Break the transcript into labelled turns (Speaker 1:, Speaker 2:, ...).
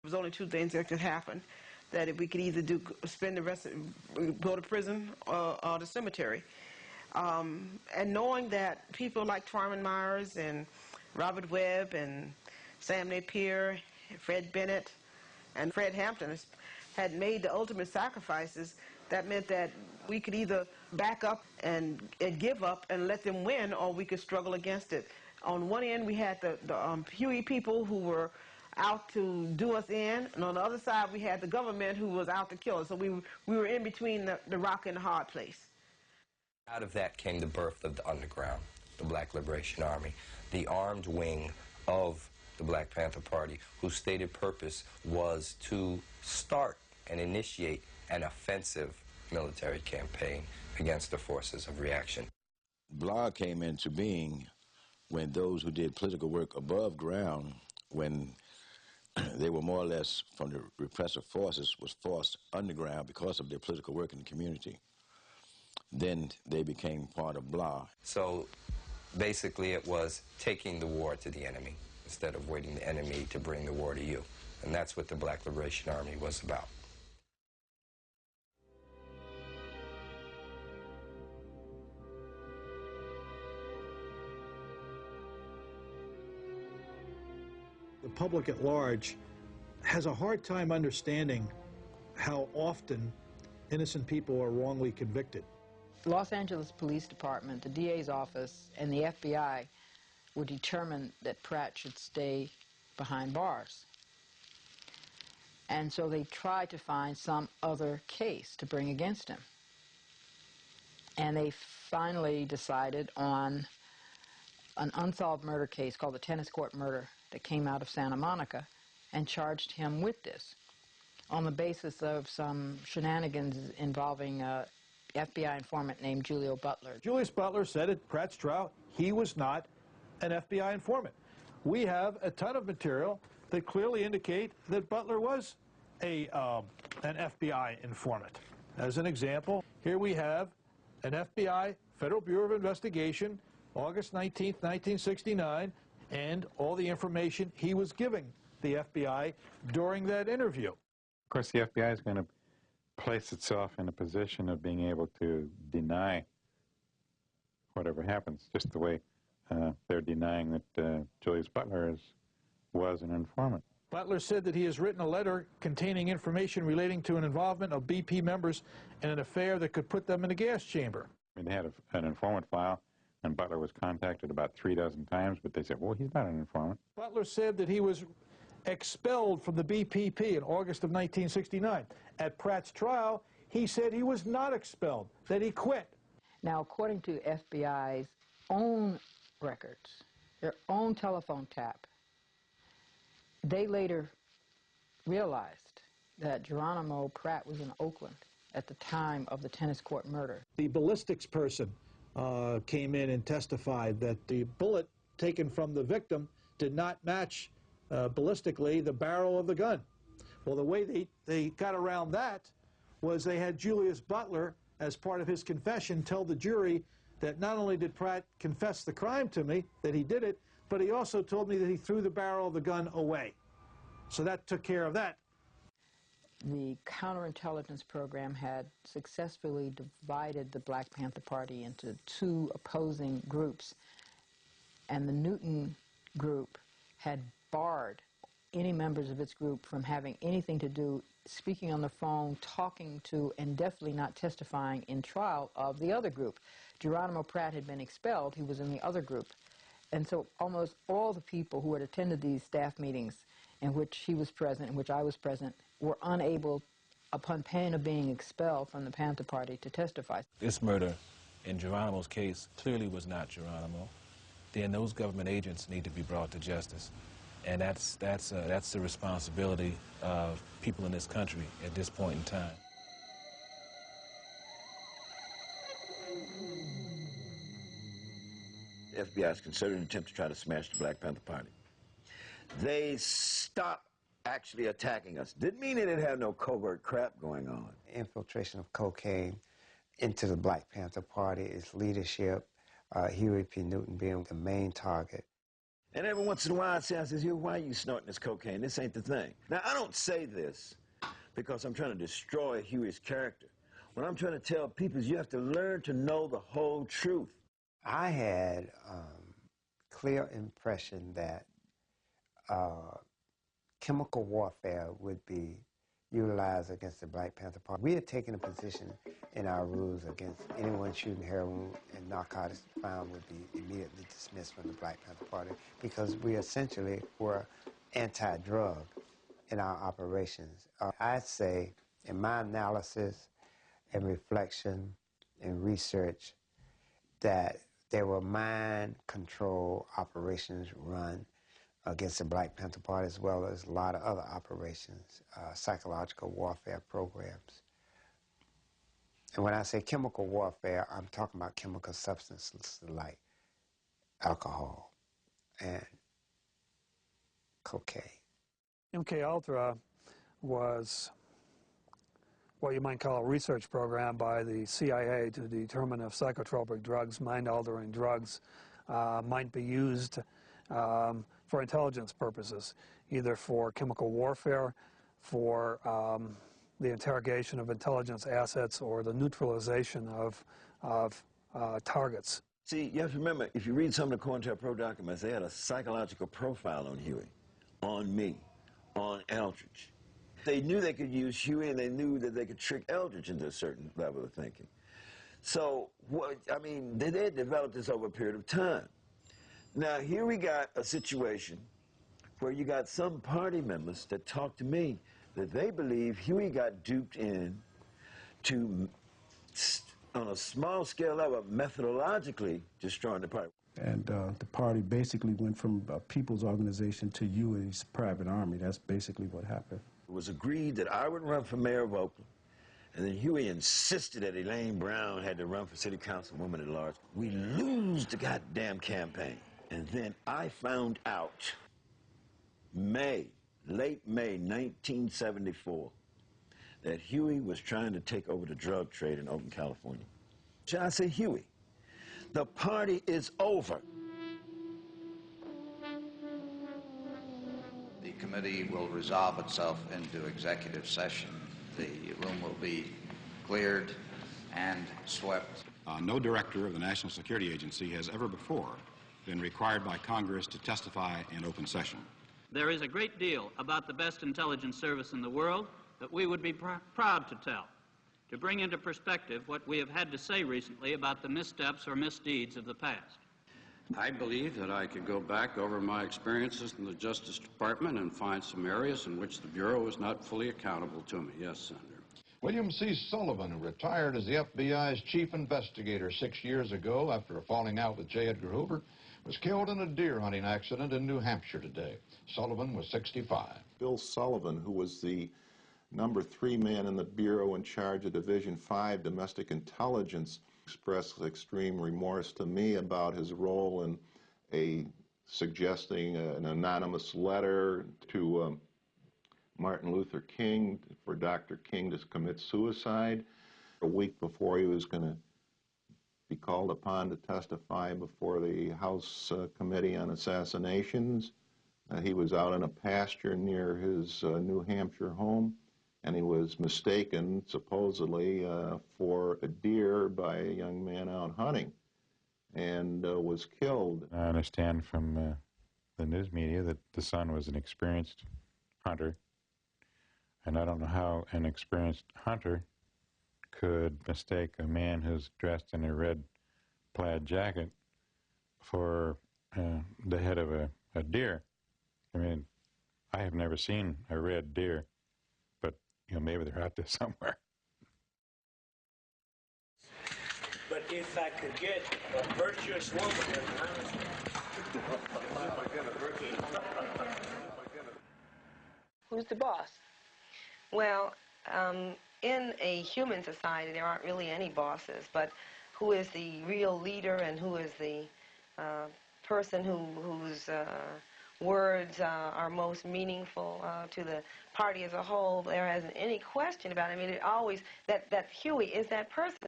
Speaker 1: There was only two things that could happen, that if we could either spend the rest of, go to prison or the cemetery. And knowing that people like Twyman Myers and Robert Webb and Sam Napier, Fred Bennett, and Fred Hampton had made the ultimate sacrifices, that meant that we could either back up and give up and let them win, or we could struggle against it. On one end, we had the Huey people who were out to do us in, and on the other side, we had the government who was out to kill us. So we were in between the rock and the hard place.
Speaker 2: Out of that came the birth of the underground, the Black Liberation Army, the armed wing of the Black Panther Party, whose stated purpose was to start and initiate an offensive military campaign against the forces of reaction.
Speaker 3: BLA came into being when those who did political work above ground, when they were more or less from the repressive forces, was forced underground because of their political work in the community. Then they became part of BLA.
Speaker 2: So basically it was taking the war to the enemy instead of waiting the enemy to bring the war to you. And that's what the Black Liberation Army was about.
Speaker 4: The public at large has a hard time understanding how often innocent people are wrongly convicted.
Speaker 5: Los Angeles Police Department, the DA's office, and the FBI were determined that Pratt should stay behind bars. And so they tried to find some other case to bring against him. And they finally decided on an unsolved murder case called the tennis court murder that came out of Santa Monica, and charged him with this on the basis of some shenanigans involving FBI informant named Julio Butler.
Speaker 4: Julius Butler said at Pratt's trial he was not an FBI informant. We have a ton of material that clearly indicate that Butler was an FBI informant. As an example, here we have an FBI Federal Bureau of Investigation, August 19th, 1969, and all the information he was giving the FBI during that interview.
Speaker 6: Of course, the FBI is going to place itself in a position of being able to deny whatever happens, just the way they're denying that Julius Butler was an informant.
Speaker 4: Butler said that he has written a letter containing information relating to an involvement of BP members in an affair that could put them in a gas chamber.
Speaker 6: I mean, they had an informant file, and Butler was contacted about 3 dozen times, but they said, well, he's not an informant.
Speaker 4: Butler said that he was expelled from the BPP in August of 1969. At Pratt's trial, he said he was not expelled, that he quit.
Speaker 5: Now, according to FBI's own records, their own telephone tap, they later realized that Geronimo Pratt was in Oakland at the time of the tennis court murder.
Speaker 4: The ballistics person came in and testified that the bullet taken from the victim did not match ballistically the barrel of the gun. Well, the way they got around that was they had Julius Butler, as part of his confession, tell the jury that not only did Pratt confess the crime to me, that he did it, but he also told me that he threw the barrel of the gun away. So that took care of that.
Speaker 5: The counterintelligence program had successfully divided the Black Panther Party into two opposing groups, and the Newton group had barred any members of its group from having anything to do, speaking on the phone, talking to, and definitely not testifying in trial of the other group. Geronimo Pratt had been expelled. He was in the other group. And so almost all the people who had attended these staff meetings in which he was present, in which I was present, were unable, upon pain of being expelled from the Panther Party, to testify.
Speaker 7: This murder in Geronimo's case clearly was not Geronimo. Then those government agents need to be brought to justice. And that's the responsibility of people in this country at this point in time.
Speaker 8: The FBI is considering an attempt to try to smash the Black Panther Party. They stopped actually attacking us. Didn't mean they didn't have no covert crap going on.
Speaker 9: Infiltration of cocaine into the Black Panther Party, its leadership, Huey P. Newton being the main target.
Speaker 8: And every once in a while I say, Hugh, why are you snorting this cocaine? This ain't the thing. Now, I don't say this because I'm trying to destroy Huey's character. What I'm trying to tell people is you have to learn to know the whole truth.
Speaker 9: I had clear impression that chemical warfare would be utilized against the Black Panther Party. We had taken a position in our rules against anyone shooting heroin and narcotics found would be immediately dismissed from the Black Panther Party because we essentially were anti-drug in our operations. I'd say in my analysis and reflection and research that there were mind control operations run against the Black Panther Party, as well as a lot of other operations, psychological warfare programs. And when I say chemical warfare, I'm talking about chemical substances like alcohol and cocaine.
Speaker 10: MKUltra was what you might call a research program by the CIA to determine if psychotropic drugs, mind-altering drugs, might be used for intelligence purposes, either for chemical warfare, for the interrogation of intelligence assets, or the neutralization of targets.
Speaker 8: See, you have to remember, if you read some of the COINTELPRO documents, they had a psychological profile on Huey, on me, on Eldridge. They knew they could use Huey, and they knew that they could trick Eldridge into a certain level of thinking. So, they developed this over a period of time. Now, here we got a situation where you got some party members that talk to me that they believe Huey got duped in to, on a small scale level, methodologically destroying the party.
Speaker 11: And the party basically went from a people's organization to Huey's private army. That's basically what happened.
Speaker 8: It was agreed that I would run for mayor of Oakland, and then Huey insisted that Elaine Brown had to run for city councilwoman at large. We lose the goddamn campaign. And then I found out late May 1974, that Huey was trying to take over the drug trade in Oakland, California. So I said, Huey, the party is over.
Speaker 12: The committee will resolve itself into executive session. The room will be cleared and swept.
Speaker 13: No director of the National Security Agency has ever before been required by Congress to testify in open session.
Speaker 14: There is a great deal about the best intelligence service in the world that we would be proud to tell, to bring into perspective what we have had to say recently about the missteps or misdeeds of the past.
Speaker 15: I believe that I could go back over my experiences in the Justice Department and find some areas in which the Bureau is not fully accountable to me. Yes, Senator.
Speaker 16: William C. Sullivan, who retired as the FBI's chief investigator 6 years ago after a falling out with J. Edgar Hoover, was killed in a deer hunting accident in New Hampshire today. Sullivan was 65.
Speaker 17: Bill Sullivan, who was the #3 man in the Bureau in charge of Division 5 Domestic Intelligence, expressed extreme remorse to me about his role in suggesting an anonymous letter to Martin Luther King for Dr. King to commit suicide. A week before he was going to be called upon to testify before the House Committee on Assassinations, he was out in a pasture near his New Hampshire home, and he was mistaken, supposedly, for a deer by a young man out hunting, and was killed.
Speaker 6: I understand from the news media that the son was an experienced hunter, and I don't know how an experienced hunter could mistake a man who's dressed in a red plaid jacket for the head of a deer. I mean, I have never seen a red deer, but maybe they're out there somewhere.
Speaker 18: But if I could get a virtuous woman and an honest
Speaker 19: Who's the boss? Well, in a human society, there aren't really any bosses, but who is the real leader and who is the person whose words are most meaningful to the party as a whole, there isn't any question about it. I mean, it always, that Huey is that person.